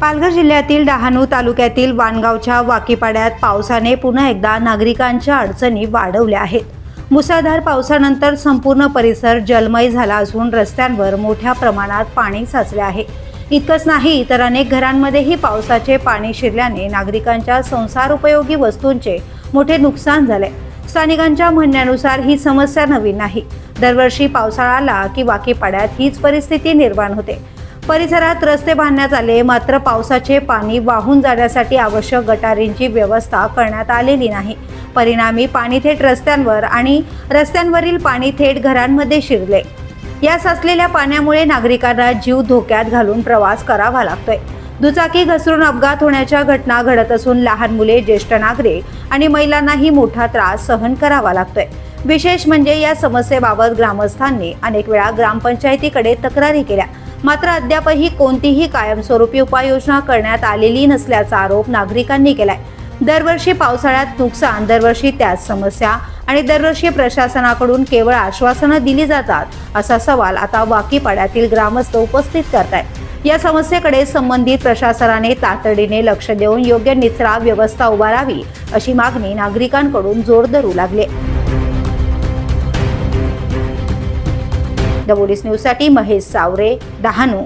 पालघर जिल्ह्यातील डहाणू तालुक्यातील वाणगावच्या वाकीपाड्यात पावसाने पुन्हा एकदा नागरिकांच्या अडचणी वाढवल्या आहेत। मुसळधार पावसानंतर संपूर्ण परिसर जलमय झाला असून रस्त्यांवर मोठ्या प्रमाणात पाणी साचले आहे। इतकंच नाही तर अनेक घरांमध्येही पावसाचे पाणी शिरल्याने नागरिकांच्या संसार उपयोगी वस्तूंचे मोठे नुकसान झाले। स्थानिकांच्या म्हणण्यानुसार ही समस्या नवीन नाही। दरवर्षी पावसाळा आला की वाकीपाड्यात हीच परिस्थिती निर्माण होते। परिसरात रस्ते बांधण्यात आले, मात्र पावसाचे पाणी वाहून जाण्यासाठी आवश्यक गटारींची व्यवस्था करण्यात आलेली नाही। परिणामी पाणी थेट रस्त्यांवर आणि रस्त्यांवरील पाणी थेट घरांमध्ये शिरले। या साचलेल्या पाण्यामुळे नागरिकांना जीव धोक्यात घालून प्रवास करावा लागतोय। दुचाकी घसरून अपघात होण्याच्या घटना घडत असून लहान मुले, ज्येष्ठ नागरिक आणि महिलांनाही मोठा त्रास सहन करावा लागतोय। विशेष म्हणजे या समस्येबाबत ग्रामस्थांनी अनेक वेळा ग्रामपंचायतीकडे तक्रारी केल्या, मात्र अद्यापही कोणतीही कायमस्वरूपी उपाययोजना करण्यात आलेली नसल्याचा आरोप नागरिकांनी केलाय। दरवर्षी पावसाळ्यात नुकसान, दरवर्षी त्याच समस्या आणि दरवर्षी प्रशासनाकडून केवळ आश्वासनं दिली जातात असा सवाल आता वाकीपाड्यातील ग्रामस्थ उपस्थित करतायत। या समस्येकडे संबंधित प्रशासनाने तातडीने लक्ष देऊन योग्य निचरा व्यवस्था उभारावी अशी मागणी नागरिकांकडून जोर धरू लागली। द वोइस न्यूजसाठी महेश सावरे, डहाणू।